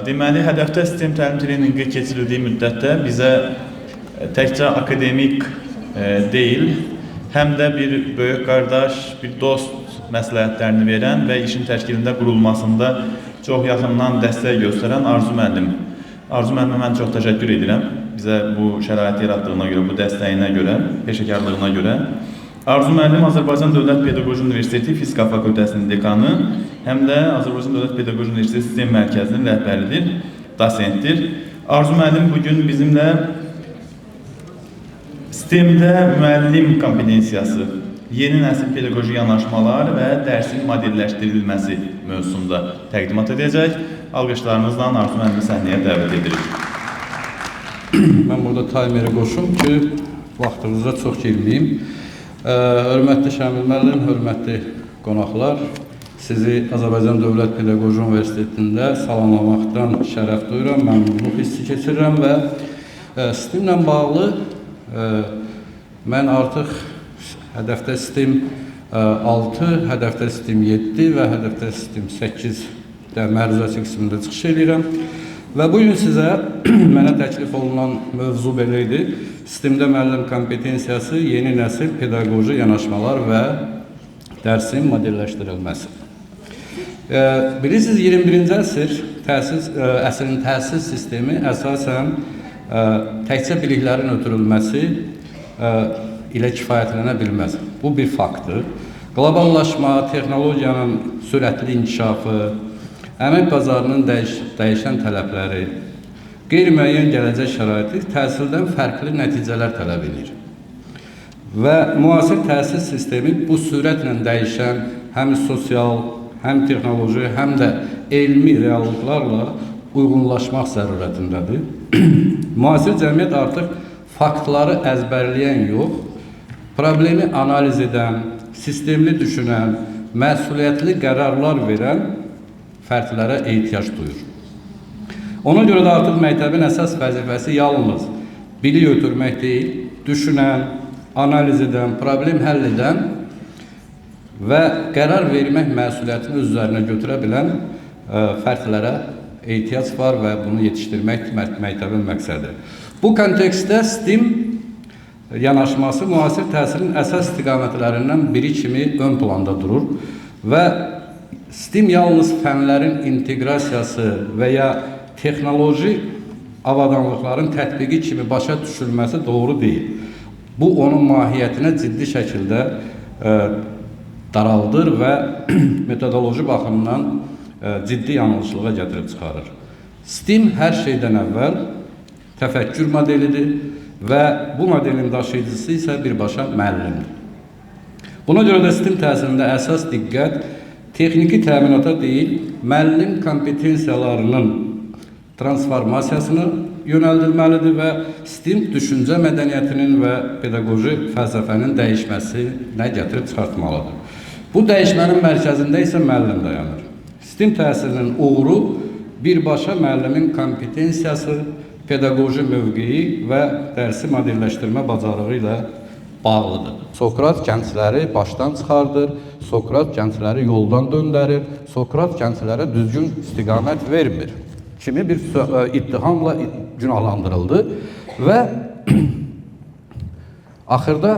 Deməli, hədəfdə sistem təlim treninqi keçirildiyi müddətdə bizə təkcə akademik deyil, həm də bir böyük qardaş, bir dost məsləhətlərini verən və işin təşkilində qurulmasında çox yaxından dəstək göstərən Arzu müəllim. Arzu müəllimə mən çox təşəkkür edirəm. Bizə bu şəraiti yaratdığına görə, bu dəstəyinə görə, peşəkarlığına görə. Arzu müəllim Azərbaycan Dövlət Pedaqoji Universiteti Fizika Fakültəsinin dekanı, həm də Azərbaycan Dövlət Pedaqoji Universiteti Sistem Mərkəzinin rəhbəridir, dosentdir. Arzu müəllim bugün bizimlə sistemdə müəllim kompetensiyası, yeni nəsil pedaqoji yanaşmalar və dərsin modelləşdirilməsi mövzusunda təqdimat edəcək. Alqışlarımızla Arzu müəllimi səhnəyə dəvət edirik. Mən burada taymeri qoşum ki, vaxtınıza çox girməyim. Hörmətli Şamil müəllim, hörmətli qonaqlar, sizi Azərbaycan Dövlət Pedaqoji Universitetində salamlamaqdan şərəf duyuram, məmnunluq hissi keçirirəm və sistemlə bağlı mən artıq hədəfdə sistem 6, hədəfdə sistem 7 və hədəfdə sistem 8-də məruzəsi qismində çıxış edirəm. Və bugün sizə mənə təklif olunan mövzu belə idi. Sistemdə müəllim kompetensiyası, yeni nəsil pedaqoji yanaşmalar və dərsin modelləşdirilməsi. Bilirsiniz, 21-ci əsrin təhsil sistemi əsasən təkcə biliklərin ötürülməsi ilə kifayətlənə bilməz. Bu bir faktdır. Qloballaşma, texnologiyanın sürətli inkişafı, əmək bazarının dəyişən tələbləri, qeyri-müəyyən gələcək şəraiti təhsildən fərqli nəticələr tələb edir. Və müasir təhsil sistemi bu sürətlə dəyişən həm sosial, həm texnoloji, həm də elmi reallıqlarla uyğunlaşmaq zərurətindədir. Müasir cəmiyyət artıq faktları əzbərləyən yox, problemi analiz edən, sistemli düşünən, məsuliyyətli qərarlar verən fərdlərə ehtiyac duyur. Ona görə də artıq məktəbin əsas vəzifəsi yalnız bilik ötürmək deyil, düşünən, analiz edən, problem həll edən və qərar vermək məsuliyyətini öz üzərinə götürə bilən fərdlərə ehtiyac var və bunu yetişdirmək məktəbin məqsədi. Bu kontekstdə STEM yanaşması müasir təhsilin əsas istiqamətlərindən biri kimi ön planda durur və STEM yalnız fənlərin inteqrasiyası və ya texnoloji avadanlıqların tətbiqi kimi başa düşülməsi doğru deyil. Bu, onun mahiyyətinə ciddi şəkildə daraldır və metodoloji baxımdan ciddi yanlışlığa gətirib çıxarır. STEM hər şeydən əvvəl təfəkkür modelidir və bu modelin daşıyıcısı isə birbaşa müəllimdir. Buna görə də STEM təhsilində əsas diqqət texniki təminata deyil, müəllim kompetensiyalarının transformasiyasını yönəldilməlidir və STEM düşüncə mədəniyyətinin və pedaqoji fəlsəfənin dəyişməsinə gətirib çıxartmalıdır. Bu dəyişmənin mərkəzində isə müəllim dayanır. STEM təhsilinin uğuru birbaşa müəllimin kompetensiyası, pedaqoji mövqeyi və dərsi modelləşdirmə bacarığı ilə bağlıdır. Sokrat gəncləri başdan çıxardır, Sokrat gəncləri yoldan döndərir, Sokrat gənclərə düzgün istiqamət vermir kimi bir ittihamla günahlandırıldı və axırda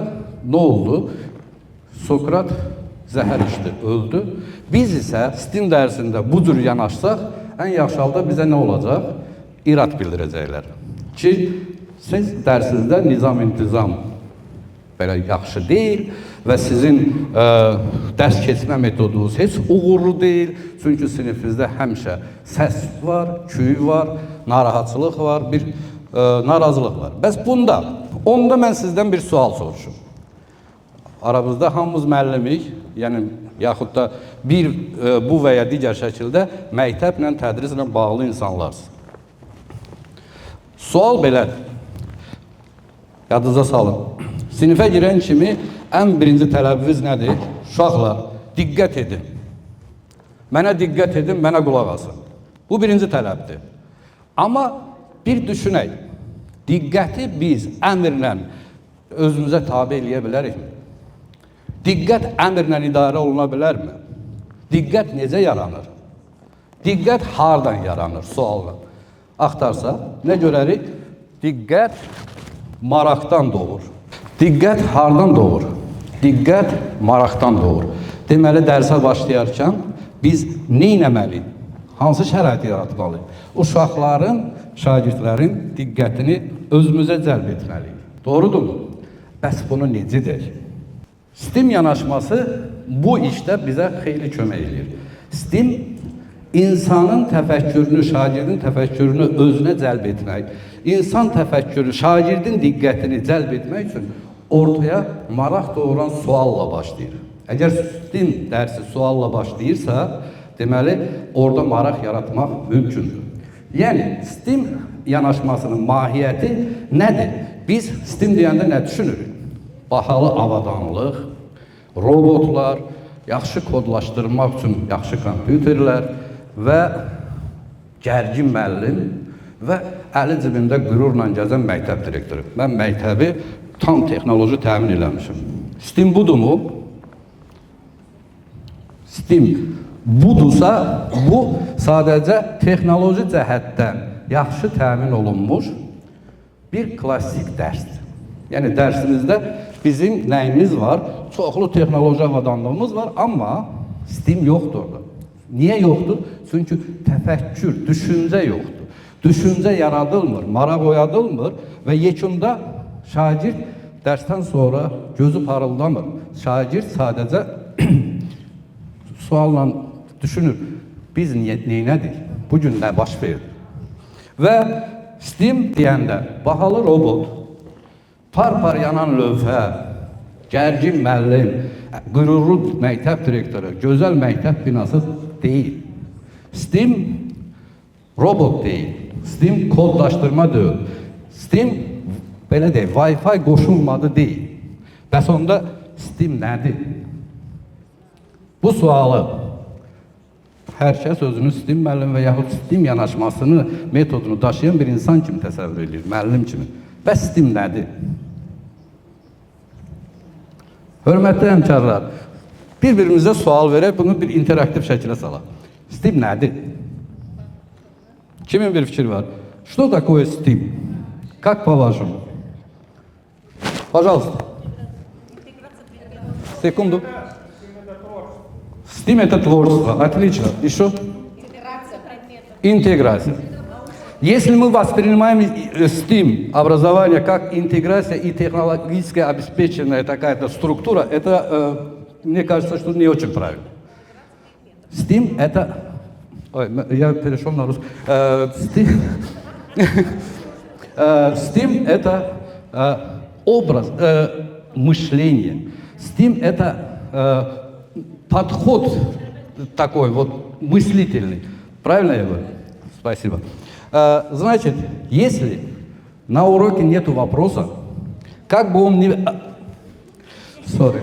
nə oldu? Sokrat zəhər içdi, öldü. Biz isə STEM dərsində bu cür yanaşsaq, ən yaxşı halda bizə nə olacaq? İrad bildirəcəklər ki, siz dərsinizdə nizam-intizam belə yaxşı deyil və sizin dərs keçmə metodunuz heç uğurlu deyil. Çünki sinifinizdə həmişə səs var, küy var, narahatçılıq var, bir narazılıq var. Bəs onda mən sizdən bir sual soruşum. Aramızda hamımız müəllimik, yəni yaxud da bu və ya digər şəkildə məktəblə, tədrislə bağlı insanlarsınız. Sual belədir. Yadınıza salın. Sinifə girən kimi ən birinci tələbiniz nədir? Uşaqlar, diqqət edin. Mənə diqqət edin, mənə qulaq asın. Bu birinci tələbdir. Amma bir düşünək. Diqqəti biz əmrlə özümüzə tabi eləyə bilərikmi? Diqqət əmrlə idarə oluna bilərmi? Diqqət necə yaranır? Diqqət hardan yaranır sualla? Axtarsa, nə görərik? Diqqət maraqdan doğur. Diqqət hardan doğur? Diqqət maraqdan doğur. Deməli, dərsə başlayarkən biz nə etməliyik? Hansı şəraiti yaratmalıyıq? Uşaqların, şagirdlərin diqqətini özümüzə cəlb etməliyik. Doğrudurmu? Bəs bunu necə edək? STEM yanaşması bu işdə bizə xeyli kömək edir. STEM insanın təfəkkürünü, şagirdin təfəkkürünü özünə cəlb etmək, insan təfəkkürü, şagirdin diqqətini cəlb etmək üçün ortaya maraq doğuran sualla başlayır. Əgər STEM dərsi sualla başlayırsa, deməli, orada maraq yaratmaq mümkündür. Yəni, STEM yanaşmasının mahiyyəti nədir? Biz STEM deyəndə nə düşünürük? Bahalı avadanlıq, robotlar, yaxşı kodlaşdırmaq üçün yaxşı kompüterlər və gərgin müəllim və əli cibində qürurla gəzən məktəb direktoru. Mən məktəbi tam texnoloji təmin eləmişim. STEM budurmu? STEM budursa, bu sadəcə texnoloji cəhətdən yaxşı təmin olunmuş bir klassik dərsdir. Yəni, dərsimizdə bizim nəyimiz var? Çoxlu texnoloji avadanlığımız var, amma STEM yoxdur orada. Niyə yoxdur? Çünki təfəkkür, düşüncə yoxdur. Düşüncə yaradılmır, maraq oyadılmır və yekunda şagird dərsdən sonra gözü parıldamır. Şagird sadəcə sualla düşünür, biz neynədik, bugün nə baş verir? Və STEM deyəndə bahalı robot, par-par yanan lövhə, gərgin müəllim, qürurlu məktəb direktoru, gözəl məktəb binası deyil. STEM robot deyil, STEM kodlaşdırma deyil, STEM belə deyil, Wi-Fi qoşulmadı deyil. Bəs onda STEM nədir? Bu sualı hər kəs özünü STEM müəllim və yaxud STEM yanaşmasını, metodunu daşıyan bir insan kimi təsəvvür edir, müəllim kimi. Bəs STEM nədir? Hörmətli həmkarlar, bir-birimizə sual verək, bunu bir interaktiv şəkilə salaq. STEM nədir? Kimin bir fikir var? Что такое STEM? Как по-вашему? Пожалуйста. Секунду. STEM это творчество. Отлично. Еще? Интеграция. Если мы воспринимаем STEM образование как интеграция и технологически обеспеченная такая-то структура, это, мне кажется, что не очень правильно. STEM это... Ой, я перешел на русский. STEM это образ, мышления. STEM это подход такой вот мыслительный. Правильно я говорю? Спасибо. Значит, если на уроке нету вопроса, как бы он ни... Sorry.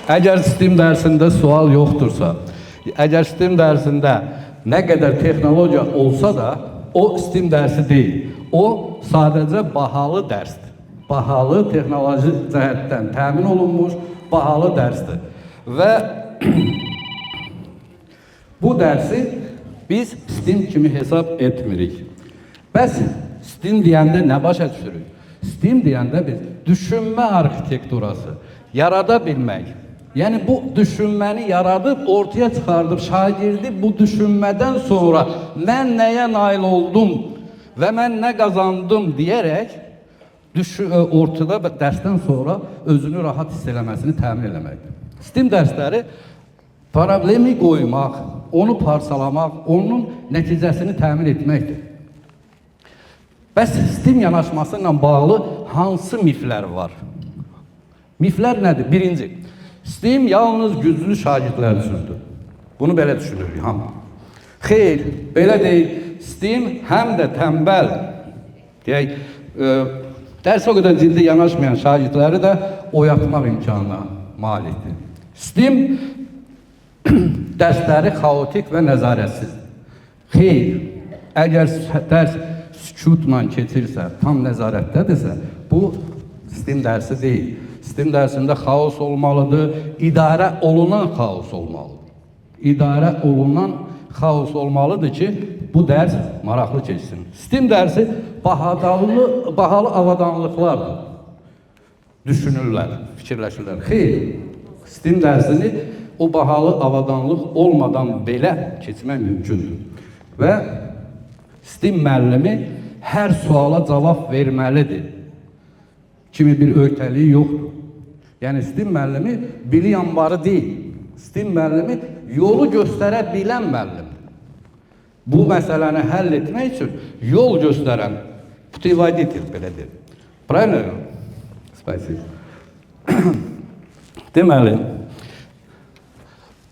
Əgər STEM dərsində sual yoxdursa, əgər STEM dərsində nə qədər texnologiya olsa da, o STEM dərsi deyil. O sadəcə bahalı dərsdir. Bahalı, texnoloji cəhətdən təmin olunmuş, bahalı dərsdir. Və bu dərsi biz STEM kimi hesab etmirik. Bəs STEM deyəndə nə başa düşürük? STEM deyəndə biz düşünmə arxitekturası, yarada bilmək. Yəni bu düşünməni yaradıb, ortaya çıxardıb, şagirdi bu düşünmədən sonra mən nəyə nail oldum və mən nə qazandım deyərək ortada dərsdən sonra özünü rahat hiss eləməsini təmin eləməkdir. STEM dərsləri problemi qoymaq, onu parsalamaq, onun nəticəsini təmin etməkdir. Bəs STEM yanaşması ilə bağlı hansı miflər var? Miflər nədir? Birinci, STEM yalnız güclü şagirdlər üçündür. Bunu belə düşünürük hamı. Xeyr, belə deyil. STEM həm də tənbəl, deyək, dərsə o qədər ciddi yanaşmayan şagirdləri də oyatmaq imkanına malikdir. STEM dərsləri xaotik və nəzarətsiz. Xeyr, əgər dərs sükutla keçirsə, tam nəzarətdədirsə, bu STEM dərsi deyil. STEM dərsində xaos olmalıdır, idarə olunan xaos olmalıdır. İdarə olunan xaos olmalıdır ki, bu dərs maraqlı keçsin. STEM dərsi bahalı avadanlıqlardır. Düşünürlər, fikirləşirlər. Xeyr, STEM dərsini o bahalı avadanlıq olmadan belə keçmək mümkündür. Və STEM müəllimi hər suala cavab verməlidir kimi bir öhdəliyi yoxdur. Yəni STEM müəllimi bilik anbarı deyil. STEM müəllimi yolu göstərə bilən müəllimdir. Bu məsələni həll etmək üçün yol göstərən putevoditel belə deyil. Правильно? Спасибо. Deməli,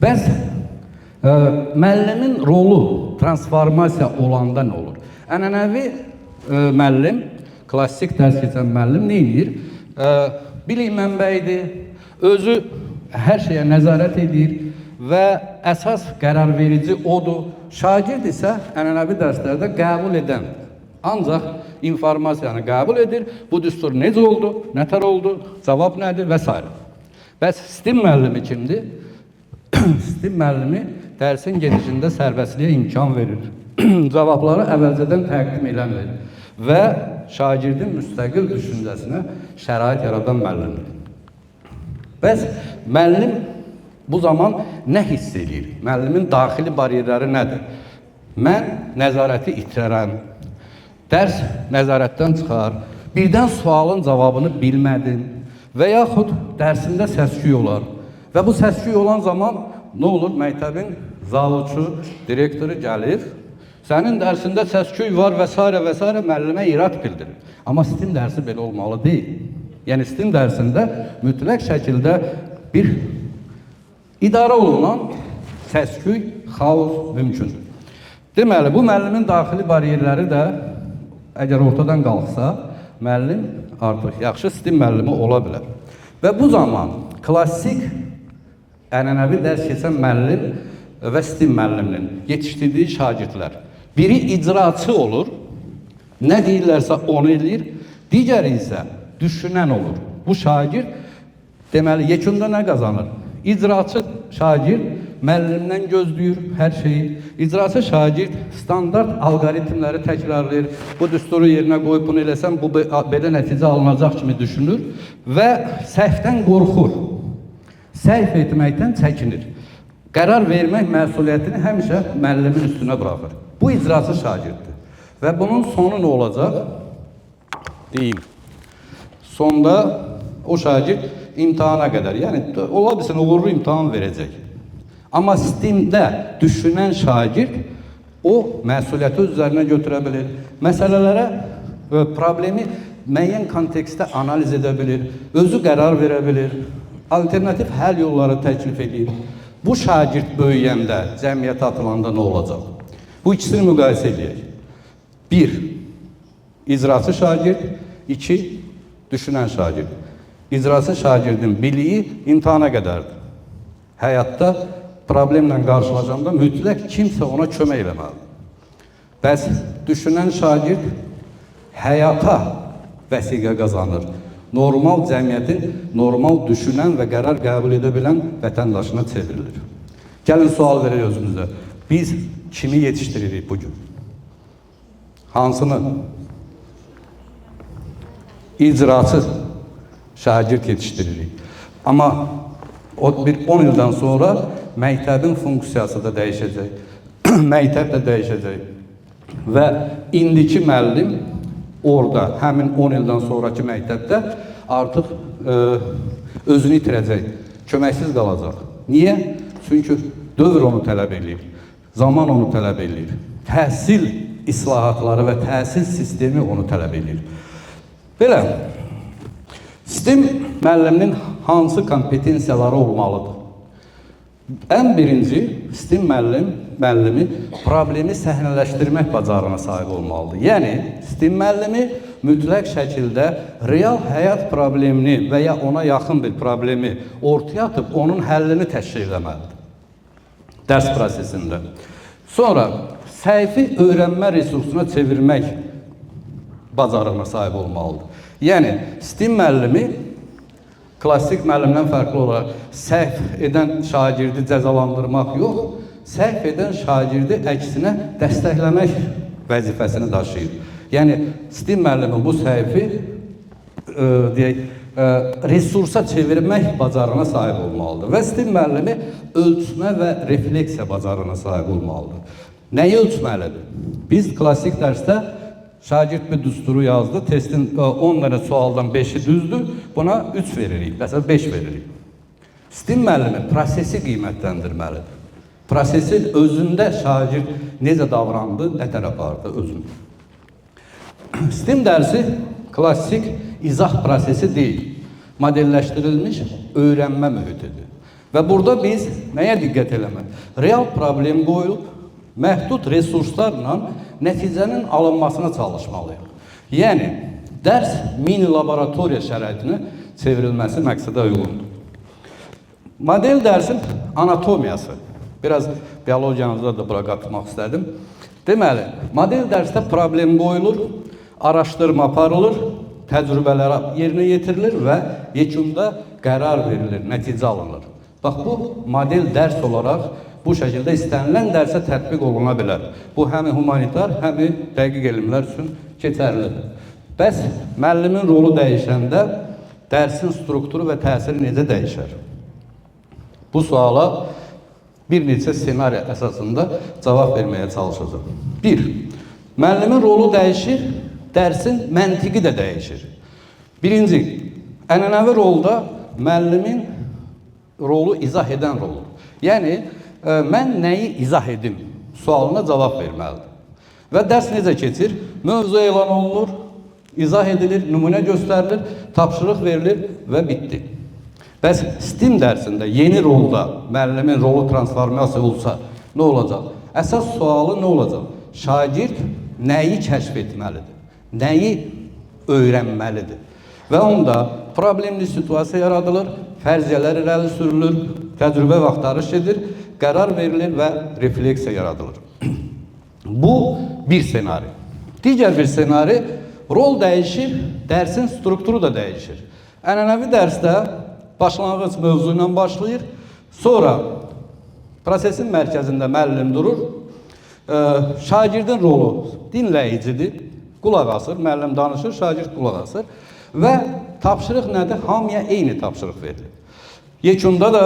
bəs müəllimin rolu transformasiya olanda nə olur? Ənənəvi müəllim, klassik dərs keçən müəllim nə edir? Bilik mənbəyidir, özü hər şeyə nəzarət edir və əsas qərar verici odur. Şagird isə ənənəvi dərslərdə qəbul edəndir. Ancaq informasiyanı qəbul edir, bu düstur necə oldu, nətər oldu, cavab nədir və s. Bəs STEM müəllimi kimdir? STEM müəllimi dərsin gedişində sərbəstliyə imkan verir. Cavabları əvvəlcədən təqdim eləmir və şagirdin müstəqil düşüncəsinə şərait yaradan müəllimdir. Bəs müəllim bu zaman nə hiss edir? Müəllimin daxili bariyerləri nədir? Mən nəzarəti itirərəm, dərs nəzarətdən çıxar, birdən sualın cavabını bilmədim və yaxud dərsində səs-küy olar. Və bu səs-küy olan zaman nə olur? Məktəbin zavuçu, direktoru gəlir, sənin dərsində səs-küy var və s. müəllimə irad bildirir. Amma STEM dərsi belə olmalı deyil. Yəni STEM dərsində mütləq şəkildə bir idarə olunan səs-küy, xaos mümkündür. Deməli, bu müəllimin daxili bariyerləri də əgər ortadan qalxsa, müəllim artıq yaxşı STEM müəllimi ola bilər. Və bu zaman klassik ənənəvi dərs keçən müəllim və STEM müəlliminin yetişdirdiyi şagirdlər biri icraçı olur, nə deyirlərsə onu eləyir, digəri isə düşünən olur. Bu şagird deməli yekunda nə qazanır? İcraçı şagird müəllimdən gözləyir hər şeyi. İcraçı şagird standart alqoritmləri təkrarlayır. Bu düsturu yerinə qoyub bunu eləsəm, bu belə nəticə alınacaq kimi düşünür və səhvdən qorxur. Səhv etməkdən çəkinir. Qərar vermək məsuliyyətini həmişə müəllimin üstünə buraxır. Bu icraçı şagirddir. Və bunun sonu nə olacaq? Deyim. Sonda o şagird imtahana qədər, yəni ola bilsin uğurlu imtahan verəcək. Amma STEM-də düşünən şagird o məsuliyyəti öz üzərinə götürə bilir. Məsələlərə və problemi müəyyən kontekstdə analiz edə bilir, özü qərar verə bilir, alternativ həll yolları təklif edir. Bu şagird böyüyəndə, cəmiyyətə atılanda nə olacaq? Bu ikisini müqayisə edək. 1. İcraçı şagird, 2. Düşünən şagird. İcraçı şagirdin biliyi imtahana qədərdir. Həyatda problemlə qarşılaşanda mütləq kimsə ona kömək eləməlidir. Bəs düşünən şagird həyata vəsiqə qazanır. Normal cəmiyyətin normal düşünən və qərar qəbul edə bilən vətəndaşına çevrilir. Gəlin sual verək özümüzə. Biz kimi yetişdiririk bugün? Hansını? İcraçı şagird yetişdiririk. Amma bir 10 ildən sonra məktəbin funksiyası da dəyişəcək. Məktəb də dəyişəcək. Və indiki müəllim orada, həmin 10 ildən sonraki məktəbdə artıq özünü itirəcək, köməksiz qalacaq. Niyə? Çünki dövr onu tələb edir, zaman onu tələb edir, təhsil islahatları və təhsil sistemi onu tələb edir. Belə, STEM müəlliminin hansı kompetensiyaları olmalıdır? Ən birinci, STEM müəllimi problemi səhnələşdirmək bacarığına sahib olmalıdır. Yəni, STEM müəllimi mütləq şəkildə real həyat problemini və ya ona yaxın bir problemi ortaya atıb onun həllini təşkil etməlidir dərs prosesində. Sonra, səhvi öyrənmə resursuna çevirmək bacarığına sahib olmalıdır. Yəni, STEM müəllimi klassik müəllimdən fərqli olaraq səhv edən şagirdi cəzalandırmaq yox, səhv edən şagirdi əksinə dəstəkləmək vəzifəsini daşıyır. Yəni, STEM müəllimi bu səhvi resursa çevirmək bacarığına sahib olmalıdır və STEM müəllimi ölçmə və refleksiya bacarığına sahib olmalıdır. Nəyi ölçməlidir? Biz klassik dərsdə şagird bir düsturu yazdı, testin 10 dənə sualdan 5-i düzdür, buna 3 veririk, məsələn 5 veririk. STEM müəllimi prosesi qiymətləndirməlidir. Prosesin özündə şagird necə davrandı, nə tərəf apardı özünü. STEM dərsi klassik izah prosesi deyil, modelləşdirilmiş öyrənmə mühitidir. Və burada biz nəyə diqqət eləmək? Real problem qoyulub, məhdud resurslarla nəticənin alınmasına çalışmalıyıq. Yəni, dərs mini laboratoriya şəraitinə çevrilməsi məqsədə uyğundur. Model dərsin anatomiyası. Biraz biologiyanızda da bura qatmaq istədim. Deməli, model dərsdə problem qoyulur, araşdırma aparılır, təcrübələr yerinə yetirilir və yekunda qərar verilir, nəticə alınır. Bax, bu model dərs olaraq bu şəkildə istənilən dərsə tətbiq oluna bilər. Bu, həm humanitar, həm dəqiq elmlər üçün keçərlidir. Bəs, müəllimin rolu dəyişəndə dərsin strukturu və təsiri necə dəyişər? Bu suala bir neçə ssenari əsasında cavab verməyə çalışacağım. 1. Müəllimin rolu dəyişir, dərsin məntiqi də dəyişir. Birinci, ənənəvi rolda müəllimin rolu izah edən roldur. Yəni, mən nəyi izah edim sualına cavab verməlidir. Və dərs necə keçir? Mövzu elan olunur, izah edilir, nümunə göstərilir, tapşırıq verilir və bitdi. Bəs STEM dərsində yeni rolda müəllimin rolu transformasiya olsa nə olacaq? Əsas sualı nə olacaq? Şagird nəyi kəşf etməlidir? Nəyi öyrənməlidir? Və onda problemli situasiya yaradılır, fərziyyələr irəli sürülür, təcrübə və axtarış edir, qərar verilir və refleksiya yaradılır. Bu bir senari. Digər bir senari, rol dəyişir, dərsin strukturu da dəyişir. Ənənəvi dərsdə başlanğıc mövzu ilə başlayır, sonra prosesin mərkəzində müəllim durur, şagirdin rolu dinləyicidir, qulaq asır, müəllim danışır, şagird qulaq asır və tapşırıq nədir? Hamıya eyni tapşırıq verilir. Yekunda da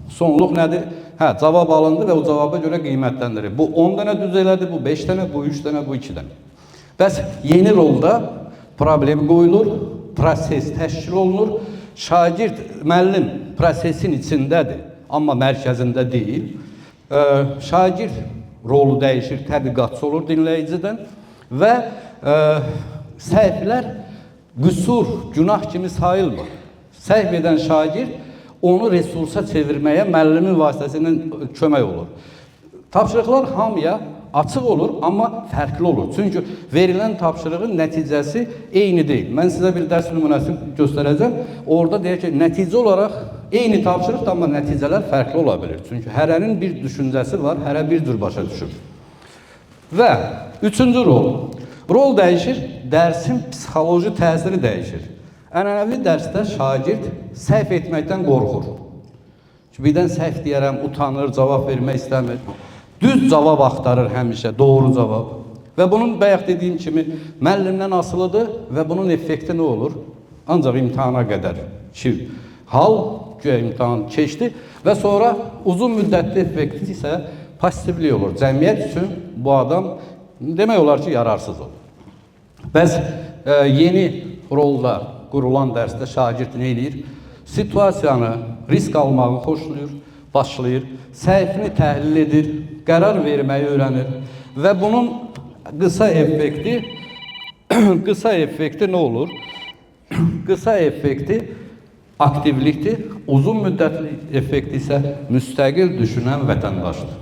sonluq nədir? Cavab alındı və o cavaba görə qiymətləndirilir. Bu 10 dənə düz elədi, bu 5 dənə, bu 3 dənə, bu 2 dənə. Bəs yeni rolda problem qoyulur, proses təşkil olunur, şagird, müəllim prosesin içindədir, amma mərkəzində deyil. Şagird rolu dəyişir, tədqiqatçı olur dinləyicidən və səhvlər qüsur, günah kimi sayılmır. Səhv edən şagird onu resursa çevirməyə müəllimin vasitəsilə kömək olur. Tapşırıqlar hamıya açıq olur, amma fərqli olur. Çünki verilən tapşırığın nəticəsi eyni deyil. Mən sizə bir dərs nümunəsini göstərəcəm. Orada deyək ki, nəticə olaraq eyni tapşırıq, amma nəticələr fərqli ola bilir. Çünki hərənin bir düşüncəsi var, hərə bir cür başa düşür. Və üçüncü rol. Rol dəyişir, dərsin psixoloji təsiri dəyişir. Ənənəvi dərsdə şagird səhv etməkdən qorxur. Birdən səhv deyərəm, utanır, cavab vermək istəmir. Düz cavab axtarır həmişə, doğru cavab. Və bunun bayaq dediyim kimi müəllimdən asılıdır və bunun effekti nə olur? Ancaq imtahana qədər ki, hal güya imtahan keçdi və sonra uzun müddətli effekti isə passivlik olur. Cəmiyyət üçün bu adam demək olar ki, yararsız olur. Bəs yeni rolda qurulan dərsdə şagird nə edir? Situasiyanı, risk almağı xoşlayır, başlayır, səhvini təhlil edir, qərar verməyi öyrənir və bunun qısa effekti nə olur? Qısa effekti aktivlikdir, uzun müddətli effekti isə müstəqil düşünən vətəndaşdır.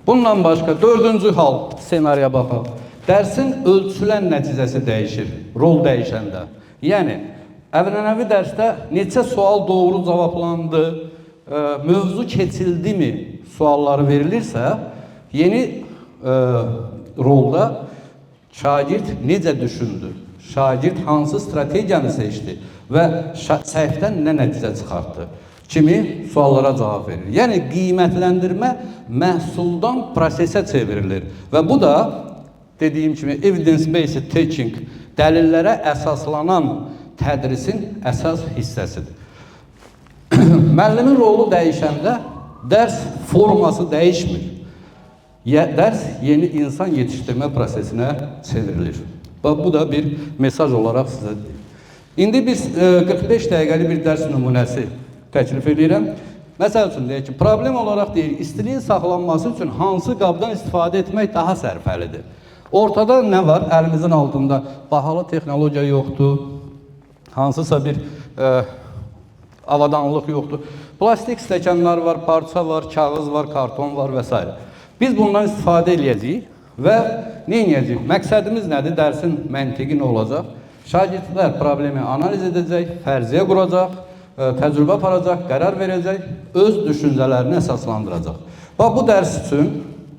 Bundan başqa, dördüncü hal senariya baxaq. Dərsin ölçülən nəticəsi dəyişir, rol dəyişəndə. Yəni, ənənəvi dərsdə neçə sual doğru cavablandı, mövzu keçildi mi sualları verilirsə, yeni rolda şagird necə düşündü, şagird hansı strategiyanı seçdi və səhvdən nə nəticə çıxartdı kimi suallara cavab verir. Yəni qiymətləndirmə məhsuldan prosesə çevrilir və bu da dediyim kimi evidence-based teaching, dəlillərə əsaslanan tədrisin əsas hissəsidir. Müəllimin rolu dəyişəndə dərs forması dəyişmir. Dərs yeni insan yetişdirmə prosesinə çevrilir. Bu da bir mesaj olaraq sizə deyim. İndi biz 45 dəqiqəlik bir dərs nümunəsi təklif edirəm. Məsəl üçün deyək ki, problem olaraq deyir, istiliyin saxlanması üçün hansı qabdan istifadə etmək daha sərfəlidir? Ortada nə var? Əlimizin altında bahalı texnologiya yoxdur, hansısa bir avadanlıq yoxdur. Plastik stəkanlar var, parça var, kağız var, karton var və s. Biz bundan istifadə edəcəyik və nə edəcəyik? Məqsədimiz nədir? Dərsin məntiqi nə olacaq? Şagirdlər problemi analiz edəcək, fərziyyə quracaq, təcrübə aparacaq, qərar verəcək, öz düşüncələrini əsaslandıracaq. Bu dərs üçün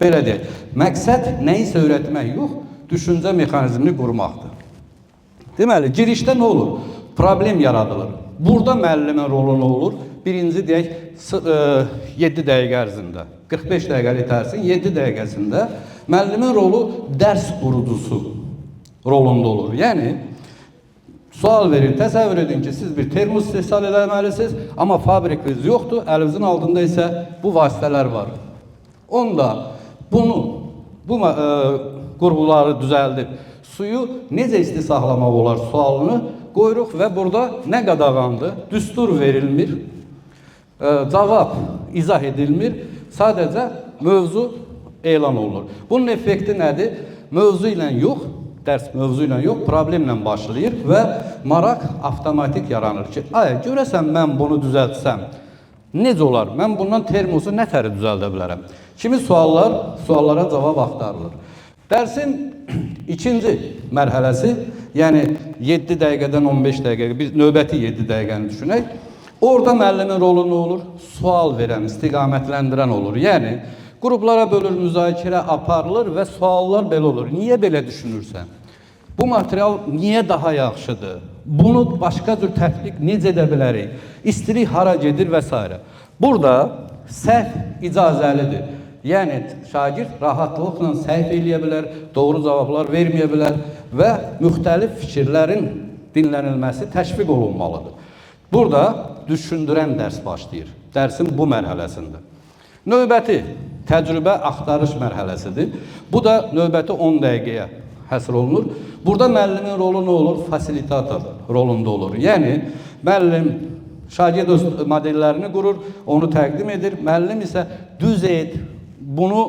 belə deyək, məqsəd nəyisə öyrətmək yox, düşüncə mexanizmini qurmaqdır. Deməli, girişdə nə olur? Problem yaradılır. Burada müəllimin rolu nə olur? Birinci deyək, 7 dəqiqə ərzində, 45 dəqiqəlik dərsin 7 dəqiqəsində müəllimin rolu dərs qurucusu rolunda olur. Yəni, sual verir, təsəvvür edin ki, siz bir termos istehsal eləməlisiniz, amma fabrikiniz yoxdur, əlinizin altında isə bu vasitələr var. Onda bu qurğuları düzəldib, suyu necə isti saxlamaq olar sualını qoyuruq və burada nə qadağandır? Düstur verilmir, cavab izah edilmir, sadəcə mövzu elan olunur. Bunun effekti nədir? Mövzu ilə yox, dərs mövzu ilə yox, problemlə başlayır və maraq avtomatik yaranır ki, görəsən mən bunu düzəltsəm, necə olar? Mən bundan termosu nə təri düzəldə bilərəm? Kimi suallara cavab axtarılır. Dərsin ikinci mərhələsi, yəni 7 dəqiqədən 15 dəqiqə, biz növbəti 7 dəqiqəni düşünək. Orada müəllimin rolu nə olur? Sual verən, istiqamətləndirən olur. Yəni, qruplara bölür, müzakirə aparılır və suallar belə olur. Niyə belə düşünürsən? Bu material niyə daha yaxşıdır? Bunu başqa cür tətbiq necə edə bilərik? İstilik hara gedir və s. Burada səhv icazəlidir. Yəni, şagird rahatlıqla səhv eləyə bilər, doğru cavablar verməyə bilər və müxtəlif fikirlərin dinlənilməsi təşviq olunmalıdır. Burada düşündürən dərs başlayır, dərsin bu mərhələsində. Növbəti təcrübə axtarış mərhələsidir. Bu da növbəti 10 dəqiqəyə həsr olunur. Burada müəllimin rolu nə olur? Fasilitator rolunda olur. Yəni, müəllim şagird öz modellərini qurur, onu təqdim edir. Müəllim isə düz et, bunu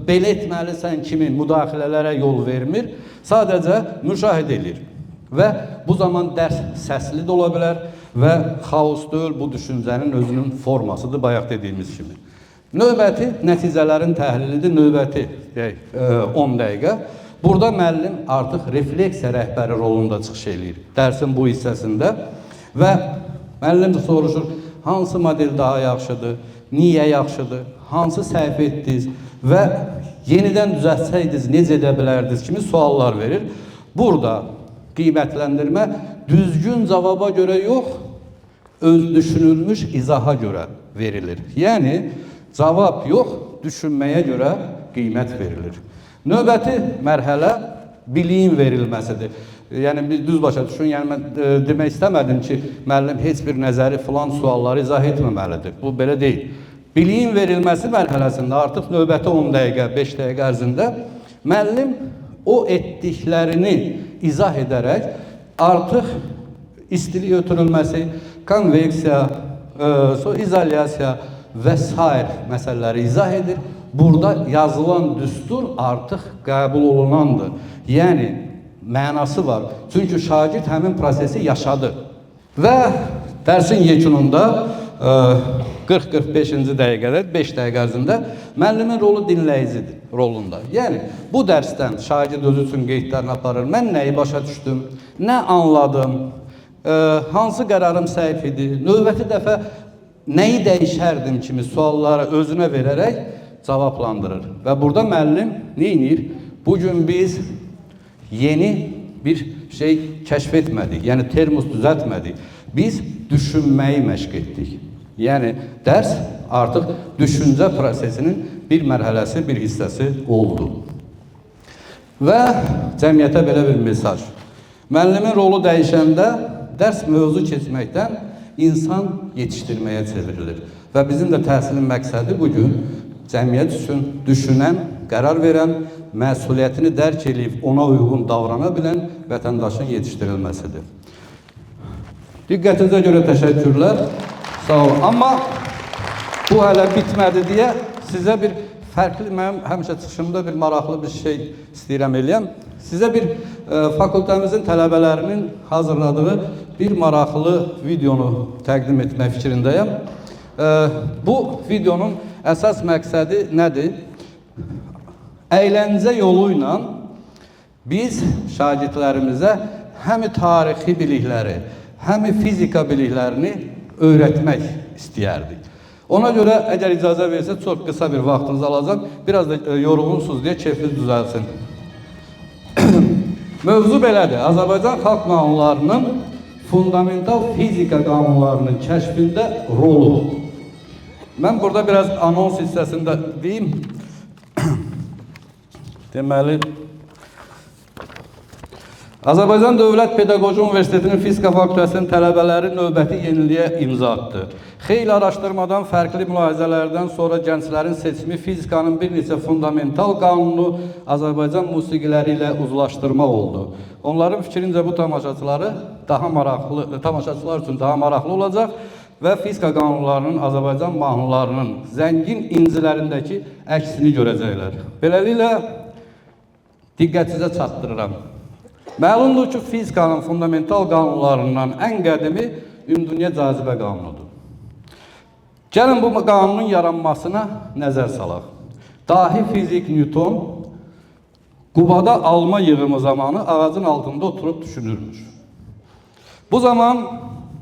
belə etməlisən kimi müdaxilələrə yol vermir, sadəcə müşahidə edir. Və bu zaman dərs səsli də ola bilər və xaos deyil, bu düşüncənin özünün formasıdır, bayaq dediyimiz kimi. Növbəti nəticələrin təhlilidir, növbəti 10 dəqiqə. Burada müəllim artıq refleksiya rəhbəri rolunda çıxış edir dərsin bu hissəsində və müəllim də soruşur, hansı model daha yaxşıdır, niyə yaxşıdır, hansı səhv etdiniz və yenidən düzəltsəydiniz, necə edə bilərdiniz kimi suallar verir. Burada qiymətləndirmə düzgün cavaba görə yox, öz düşünülmüş izaha görə verilir. Yəni, cavab yox, düşünməyə görə qiymət verilir. Növbəti mərhələ biliyin verilməsidir. Yəni, biz düz başa düşün, yəni mən demək istəmədim ki, müəllim heç bir nəzəri filan sualları izah etməməlidir. Bu belə deyil. Biliyin verilməsi mərhələsində artıq növbəti 10 dəqiqə, 5 dəqiqə ərzində müəllim o etdiklərini izah edərək artıq istilik ötürülməsi, konveksiya, izolyasiya və s. məsələləri izah edir. Burada yazılan düstur artıq qəbul olunandır. Yəni, mənası var. Çünki şagird həmin prosesi yaşadı. Və dərsin yekununda 40-45-ci dəqiqədə, 5 dəqiqə ərzində müəllimin rolu dinləyicidir rolunda. Yəni, bu dərsdən şagird özü üçün qeydlərini aparır. Mən nəyi başa düşdüm, nə anladım, hansı qərarım səhv idi, növbəti dəfə nəyi dəyişərdim kimi sualları özünə verərək cavablandırır. Və burada müəllim nə edir? Bugün biz yeni bir şey kəşf etmədik. Yəni termos düzəltmədik. Biz düşünməyi məşq etdik. Yəni dərs artıq düşüncə prosesinin bir mərhələsi, bir hissəsi oldu. Və cəmiyyətə belə bir mesaj. Müəllimin rolu dəyişəndə dərs mövzu keçməkdən insan yetişdirməyə çevrilir. Və bizim də təhsilin məqsədi bugün cəmiyyət üçün düşünən, qərar verən, məsuliyyətini dərk edib ona uyğun davrana bilən vətəndaşın yetişdirilməsidir. Diqqətinizə görə təşəkkürlər. Sağ olun. Amma bu hələ bitmədi deyə sizə bir fərqli, mənim həmişə çıxışımda bir maraqlı bir şey istəyirəm eləyəm. Sizə bir fakültəmizin tələbələrinin hazırladığı bir maraqlı videonu təqdim etmək fikrindəyəm. Bu videonun əsas məqsədi nədir? Əyləncə yolu ilə biz şagirdlərimizə həmi tarixi bilikləri, həmi fizika biliklərini öyrətmək istəyərdik. Ona görə əgər icazə versə çox qısa bir vaxtınızı alacaq. Biraz da yorğunsuz deyə keyfiniz düzəlsin. Mövzu belədir. Azərbaycan xalq qanunlarının fundamental fizika qanunlarının kəşfində rolu. Mən burada biraz anons hissəsində deyim. Deməli, Azərbaycan Dövlət Pedaqoji Universitetinin Fizika Fakültəsinin tələbələri növbəti yeniliyə imza atdı. Xeyli araşdırmadan, fərqli mülahizələrdən sonra gənclərin seçimi fizikanın bir neçə fundamental qanunu Azərbaycan musiqiləri ilə uzlaşdırmaq oldu. Onların fikrincə bu tamaşaçılar üçün daha maraqlı olacaq və fizika qanunlarının Azərbaycan mahnılarının zəngin incilərindəki əksini görəcəklər. Beləliklə, diqqətinizə çatdırıram. Məlumdur ki, fizikanın fundamental qanunlarından ən qədimi ümumdünya cazibə qanunudur. Gəlin bu qanunun yaranmasına nəzər salaq. Dahi fizik Newton Qubada alma yığımı zamanı ağacın altında oturub düşünürmüş. Bu zaman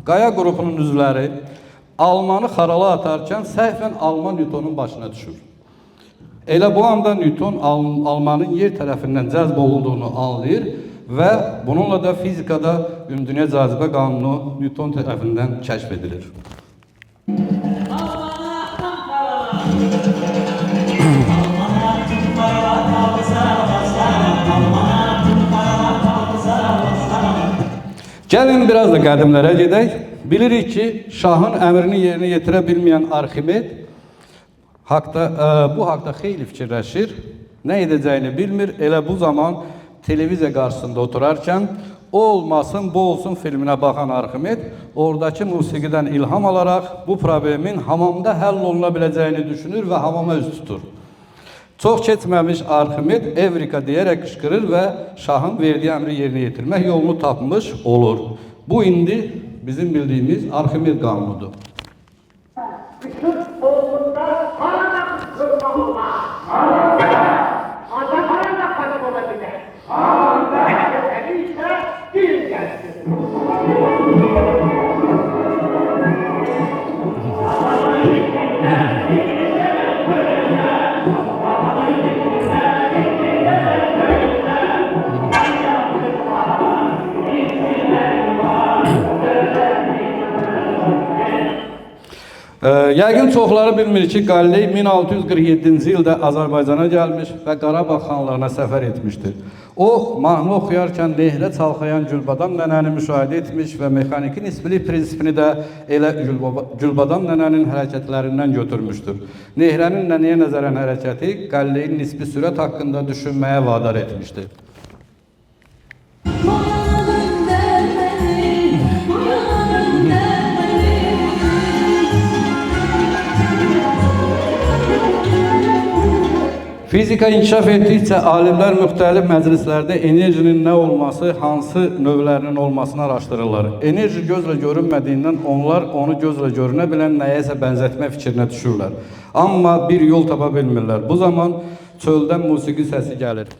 qaya qrupunun üzvləri almanı xarala atarkən səhvən alma Newtonun başına düşür. Elə bu anda Newton almanın yer tərəfindən cəzb olunduğunu anlayır və bununla da fizikada ümumdünya cazibə qanunu Newton tərəfindən kəşf edilir. Gəlin biraz da qədimlərə gedək. Bilirik ki, şahın əmrini yerinə yetirə bilməyən Arximed bu haqda xeyli fikirləşir, nə edəcəyini bilmir. Elə bu zaman televiziya qarşısında oturarkən O olmasın, bu olsun filminə baxan Arximed oradakı musiqidən ilham alaraq bu problemin hamamda həll oluna biləcəyini düşünür və hamama üz tutur. Çox keçməmiş Arximed Evrika deyərək qışqırır və şahın verdiyi əmri yerinə yetirmək yolunu tapmış olur. Bu indi bizim bildiyimiz Arximed qanunudur. Yəqin çoxları bilmir ki, Qalley 1647-ci ildə Azərbaycana gəlmiş və Qarabağ xanlarına səfər etmişdir. O, mahnı oxuyarkən nehrə çalxayan Gülbadam nənəni müşahidə etmiş və mexaniki nisbilik prinsipini də elə Gülbadam nənənin hərəkətlərindən götürmüşdür. Nehrənin nənəyə nəzərən hərəkəti Qalleyin nisbi sürət haqqında düşünməyə vadar etmişdir. Fizika inkişaf etdikcə alimlər müxtəlif məclislərdə enerjinin nə olması, hansı növlərinin olmasını araşdırırlar. Enerji gözlə görünmədiyindən onlar onu gözlə görünə bilən nəyəsə bənzətmə fikrinə düşürlər. Amma bir yol tapa bilmirlər. Bu zaman çöldən musiqi səsi gəlir.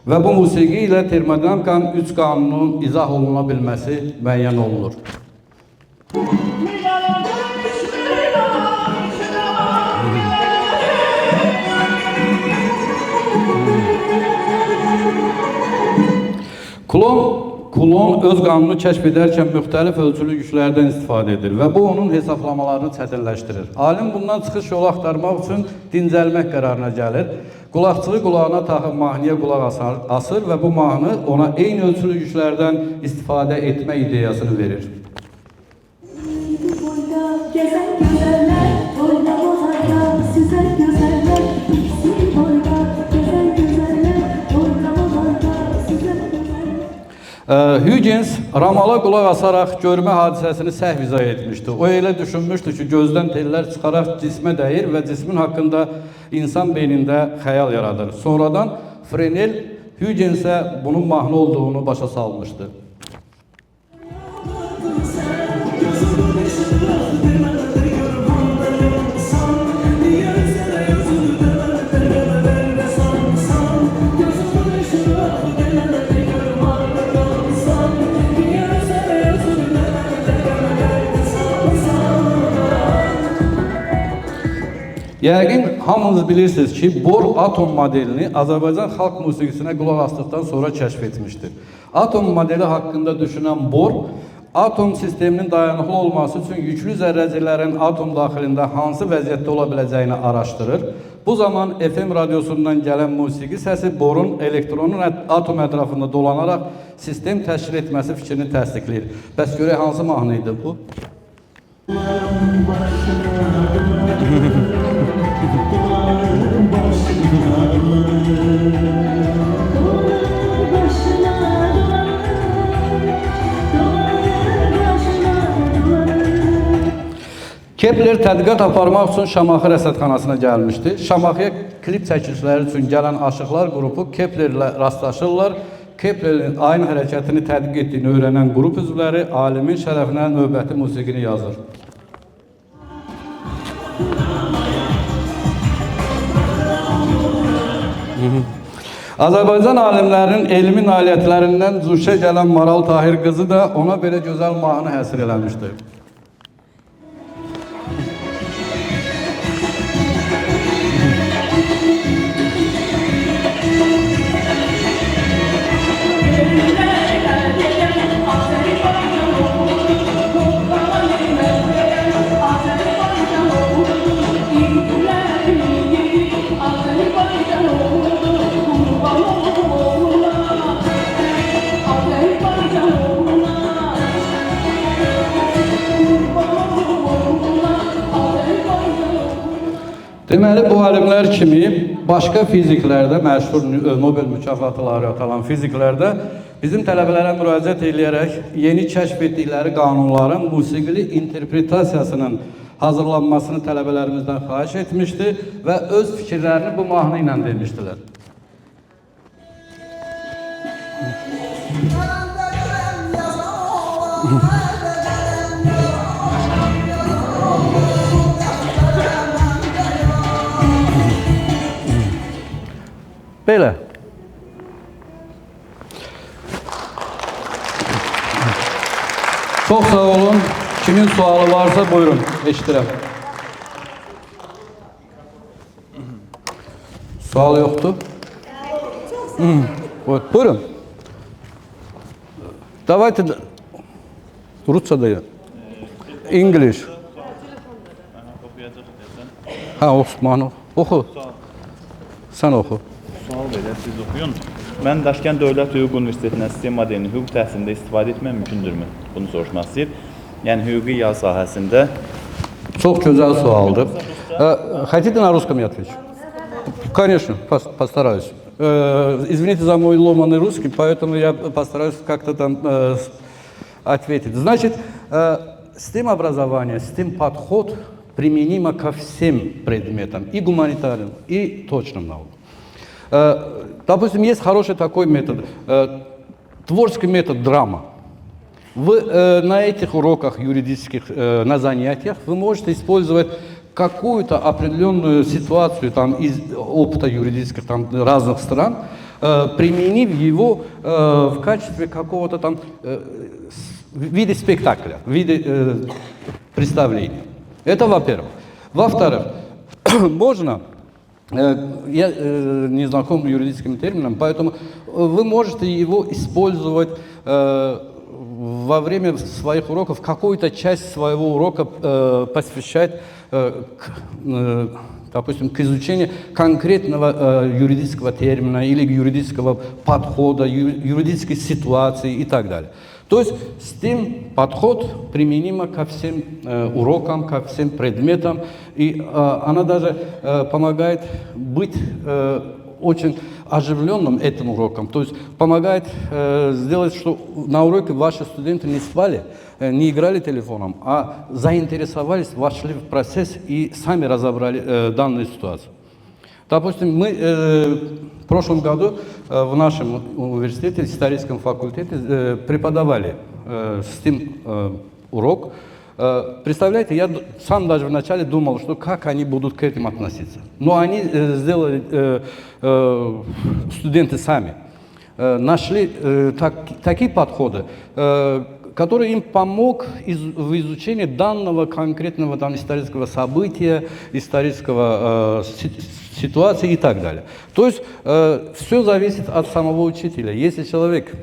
Və bu musiqi ilə termodinamikanın 3 qanununun izah oluna bilməsi müəyyən olunur. öz qanunu kəşf edərkən müxtəlif ölçülü yüklərdən istifadə edir və bu onun hesablamalarını çətinləşdirir. Alim bundan çıxış yolu axtarmaq üçün dincəlmək qərarına gəlir. Qulaqçığı qulağına taxıb mahnıya qulaq asır və bu mahnı ona eyni ölçülü yüklərdən istifadə etmə ideyasını verir. Gezen güzeller, oyna bozarlar, süzer güzeller, ikisi boyda. Gezen güzeller, oyna bozarlar, süzer güzeller. Huygens ramala qulaq asaraq görmə hadisəsini səhv izah etmişdi. O elə düşünmüşdü ki, gözdən tellər çıxaraq cismə dəyir və cismin haqqında insan beynində xəyal yaradır. Sonradan Fresnel Huygensə bunun mahnı olduğunu başa salmışdı. Yəqin hamınız bilirsiniz ki, Bor atom modelini Azərbaycan xalq musiqisinə qulaq asdıqdan sonra kəşf etmişdir. Atom modeli haqqında düşünən Bor, atom sisteminin dayanıqlı olması üçün yüklü zərrəciklərin atom daxilində hansı vəziyyətdə ola biləcəyini araşdırır. Bu zaman FM radiosundan gələn musiqi səsi Borun elektronun atom ətrafında dolanaraq sistem təşkil etməsi fikrini təsdiqləyir. Bəs görək hansı mahnı idi bu? Kepler tədqiqat aparmaq üçün Şamaxı rəsədxanasına gəlmişdi. Şamaxıya klip çəkilişləri üçün gələn aşıqlar qrupu Keplerlə rastlaşırlar. Keplerin ayın hərəkətini tədqiq etdiyini öyrənən qrup üzvləri alimin şərəfinə növbəti musiqini yazır. Azərbaycan alimlərinin elmi nailiyyətlərindən cuşa gələn Maral Tahir qızı da ona belə gözəl mahnı həsr eləmişdir. Deməli, bu alimlər kimi başqa fiziklərdə, məşhur Nobel mükafatı laureatı alan fiziklərdə bizim tələbələrə müraciət edərək yeni kəşf etdikləri qanunların musiqili interpretasiyasının hazırlanmasını tələbələrimizdən xahiş etmişdi və öz fikirlərini bu mahnı ilə demişdilər. Belə. Çox sağ olun. Kimin sualı varsa buyurun, eşidirəm. Sual yoxdur? Buyurun. Давайте Rusça da English. Ha, Osmanlı. Oxu. Sən oxu. Sual belə, siz oxuyun. Mən Daşkənd Dövlət Hüquq Universitetindən sistem modelini hüquq təhsilində istifadə etmək mümkündürmü? Bunu soruşmaq istəyir. Yəni, hüquqi yaz sahəsində... Çox gözəl sualdır. Хотите на русском я отвечу? Конечно, постараюсь. Извините за мой ломаный русский, поэтому я постараюсь как-то там ответить. Значит, система образования, система подход применима ко всем предметам, и гуманитарным, и точным наукам. Допустим, есть хороший такой метод, творческий метод драма. Вы на этих уроках юридических, на занятиях, вы можете использовать какую-то определенную ситуацию там, из опыта юридических там, разных стран, применив его в качестве какого-то там в виде спектакля, в виде представления. Это во-первых. Во-вторых, можно, я не знаком юридическим термином, поэтому вы можете его использовать во время своих уроков какую-то часть своего урока посвящает допустим, к изучению конкретного юридического термина или юридического подхода, юридической ситуации и так далее. То есть STEM подход применим ко всем урокам, ко всем предметам, и она даже помогает быть очень оживленным этим уроком. То есть помогает сделать, что на уроке ваши студенты не спали, не играли телефоном, а заинтересовались, вошли в процесс и сами разобрали данную ситуацию. Допустим, мы в прошлом году в нашем университете, в историческом факультете преподавали STEM урок. Представляете, я сам даже вначале думал, что как они будут к этому относиться. Но они сделали, студенты сами, нашли такие подходы, который им помог в изучении данного конкретного исторического события, исторического ситуации и так далее. То есть все зависит от самого учителя. Если человек,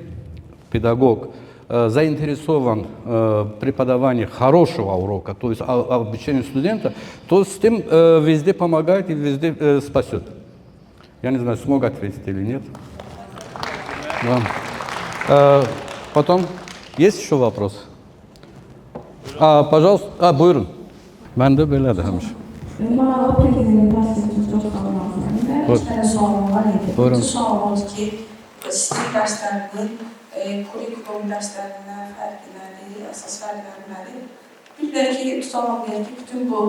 педагог, заинтересован в преподавании хорошего урока, то есть обучению студента, то с тем везде помогает и везде спасет. Я не знаю, смог ответить или нет. Да. Потом, есть еще вопрос? Pожалуйста. Buyurun. Ben de böyledir həmişə. Bana o prezidentinin bahsettiğiniz çok anlamlı. Buyurun. Bir tane sorum var idi. Buyurun. Bu sorumuz ki, STEM derslerinin kurikulum derslerine fərqləri, əsas fərqləri. Bir də ki, tutalım ki, bütün bu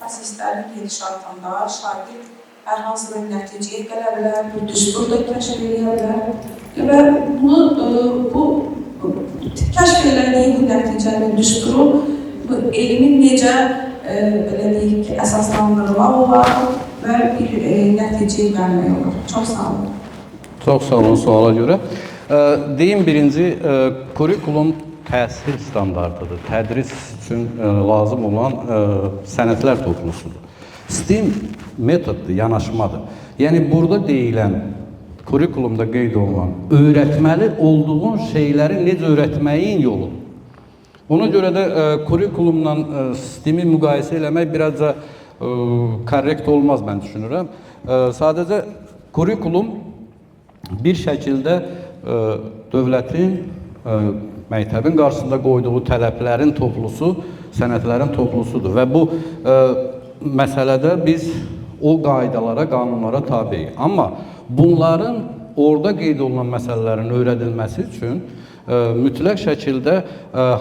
proseslərin gedişatında şagird hər hansı bir nəticəyə gələ bilər, bu düsturda kəşf edə bilər və bu kəşf edildiyi bu nəticənin düsturu bu elmin necə belə deyək ki, əsaslandırmaq olar və bir nəticəyə gəlmək olur. Çox sağ olun. Çox sağ olun suala görə. Deyim birinci, kurikulum təhsil standartıdır. Tədris üçün lazım olan sənədlər toplusudur. STEM metoddur, yanaşmadır. Yəni burada deyilən, kurikulumda qeyd olunan, öyrətməli olduğun şeyləri necə öyrətməyin yoludur. Ona görə də kurikulumla STEM-i müqayisə eləmək biraz da korrekt olmaz, mən düşünürəm. Sadəcə kurikulum bir şəkildə dövlətin, məktəbin qarşısında qoyduğu tələblərin toplusu, sənədlərin toplusudur və bu məsələdə biz o qaydalara, qanunlara tabiyik. Amma bunların orada qeyd olunan məsələlərin öyrədilməsi üçün mütləq şəkildə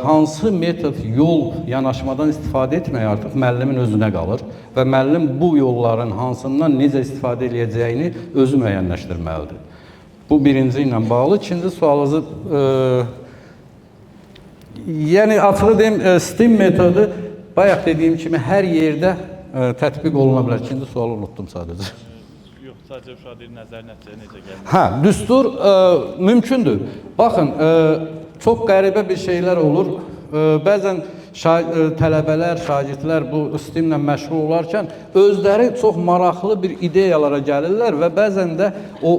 hansı metod, yol, yanaşmadan istifadə etmək artıq müəllimin özünə qalır və müəllim bu yolların hansından necə istifadə edəcəyini özü müəyyənləşdirməlidir. Bu birinci ilə bağlı. İkinci sualınızı, yəni açığı deyim, STEM metodu bayaq dediyim kimi hər yerdə tətbiq oluna bilər. İkinci sualı unuttum sadəcə. Yox, sadəcə uşaq deyir, nəzər nəticəyə necə gəlir? Hə, düstur mümkündür. Baxın, çox qəribə bir şeylər olur. Bəzən tələbələr, şagirdlər bu STEM-lə məşğul olarkən özləri çox maraqlı bir ideyalara gəlirlər və bəzən də o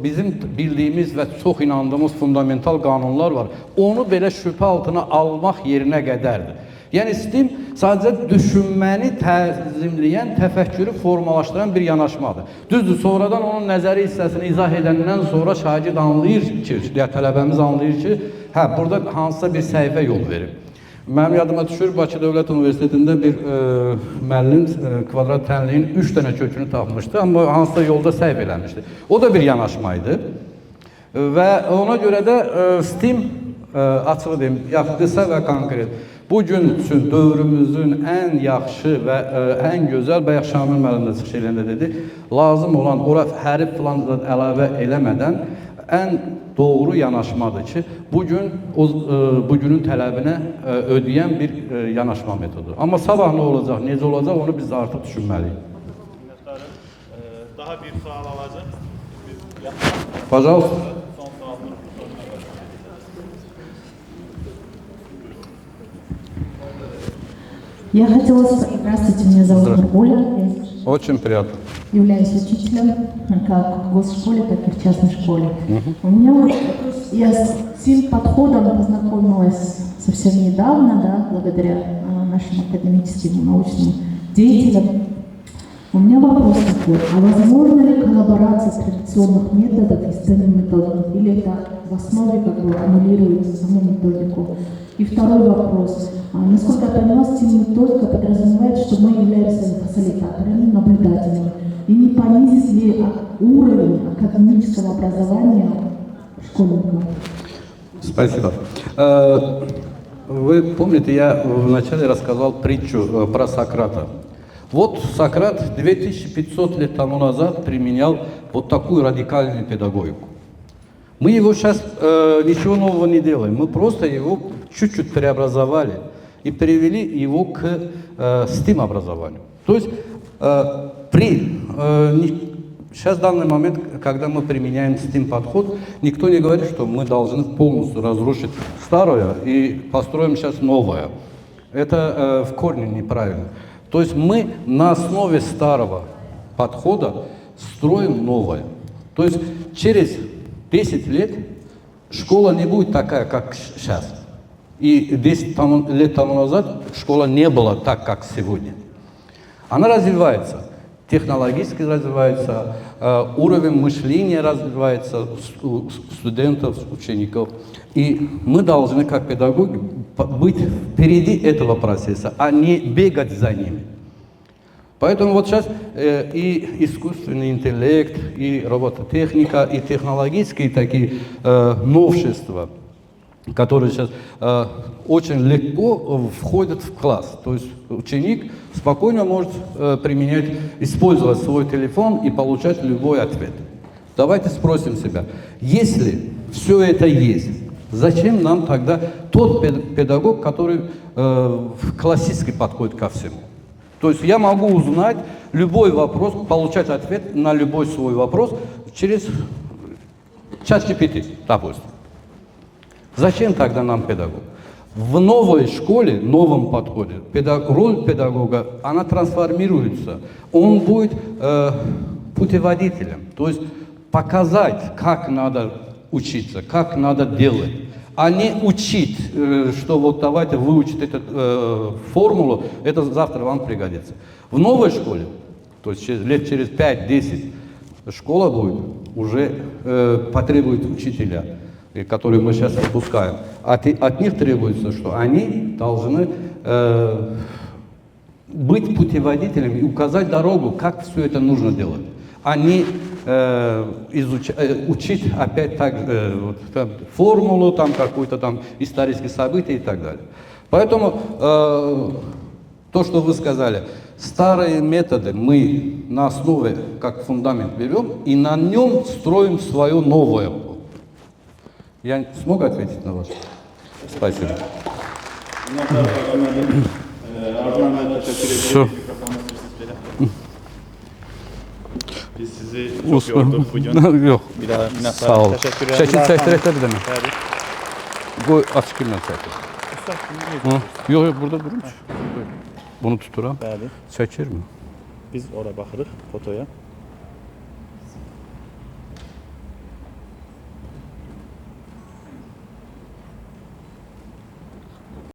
bizim bildiyimiz və çox inandığımız fundamental qanunlar var. Onu belə şübhə altına almaq yerinə qədərdir. Yəni STEM sadəcə düşünməni tənzimləyən, təfəkkürü formalaşdıran bir yanaşmadır. Düzdür, sonradan onun nəzəri hissəsini izah edəndən sonra şagird anlayır ki, ya tələbəmiz anlayır ki, hə, burada hansısa bir səhifə yol verir. Mənim yadıma düşür, Bakı Dövlət Universitetində bir müəllim kvadrat tənliyin 3 dənə kökünü tapmışdı, amma hansısa yolda səhv eləmişdi. O da bir yanaşmaydı və ona görə də STEM, açığı deyim, qısa və konkret, bugün üçün dövrümüzün ən yaxşı və ən gözəl, bayaq Şamil müəllim də çıxış eləyəndə dedi, lazım olan ora hərf filan əlavə eləmədən ən doğru yanaşmadır ki, bugünün tələbinə ödəyən bir yanaşma metodu. Amma sabah nə olacaq, necə olacaq, onu biz artıq düşünməliyik. Daha bir sual alacaq. Pajalsın. Son sualını Я хотела сказать, здравствуйте, меня зовут Нурбуля, я Очень приятно. являюсь учителем как в госшколе, так и в частной школе. У меня вот, я с этим подходом познакомилась совсем недавно, да, благодаря нашим академическим и научным деятелям. У меня вопрос такой, а возможно ли коллаборация традиционных методов и STEM-методов, или это в основе как бы аннулирует саму методику? И второй вопрос. Насколько я поняла, STEM-методика подразумевает, что мы являемся фасилитаторами, наблюдателями. И не понизит ли уровень академического образования школьников? Спасибо. Вы помните, я вначале рассказал притчу про Сократа. Вот Сократ 2500 лет тому назад применял вот такую радикальную педагогику. Мы его сейчас ничего нового не делаем, мы просто его чуть-чуть преобразовали и перевели его к STEM-образованию. То есть сейчас в данный момент, когда мы применяем STEM-подход, никто не говорит, что мы должны полностью разрушить старое и построим сейчас новое. Это в корне неправильно. То есть мы на основе старого подхода строим новое. То есть через 10 лет школа не будет такая, как сейчас. И 10 лет тому назад школа не была так, как сегодня. Она развивается, технологически развивается, уровень мышления развивается у студентов, учеников. И мы должны, как педагоги, быть впереди этого процесса, а не бегать за ними. Поэтому вот сейчас и искусственный интеллект, и робототехника, и технологические такие новшества, которые сейчас очень легко входят в класс. То есть ученик спокойно может использовать свой телефон и получать любой ответ. Давайте спросим себя, если все это есть, зачем нам тогда тот педагог, который классически подходит ко всему? То есть я могу узнать любой вопрос, получать ответ на любой свой вопрос через ChatGPT, допустим. Зачем тогда нам педагог? В новой школе, новом подходе, роль педагога, она трансформируется. Он будет путеводителем, то есть показать, как надо учиться, как надо делать, а не учить, что вот давайте выучить эту формулу, это завтра вам пригодится. В новой школе, то есть лет через 5-10, школа будет уже потребует учителя, которые мы сейчас выпускаем. От них требуется, что они должны быть путеводителями и указать дорогу, как все это нужно делать, а не учить опять так вот, там, формулу, там какую-то там исторические события и так далее. Поэтому то, что вы сказали, старые методы мы на основе как фундамент берем и на нем строим свое новое. Я смог ответить на вас? Спасибо. Все. Biz sizi çok yorduk bugün. Yok. Bir daha yine Sağ ol. teşekkür ederim. Şekil çektirebilir mi? Bəli. Bu açık bilmem çektir. Yok yok burada durmuş. Bunu tuturam. Bəli. Çekir mi? Biz ora baxırıq fotoya.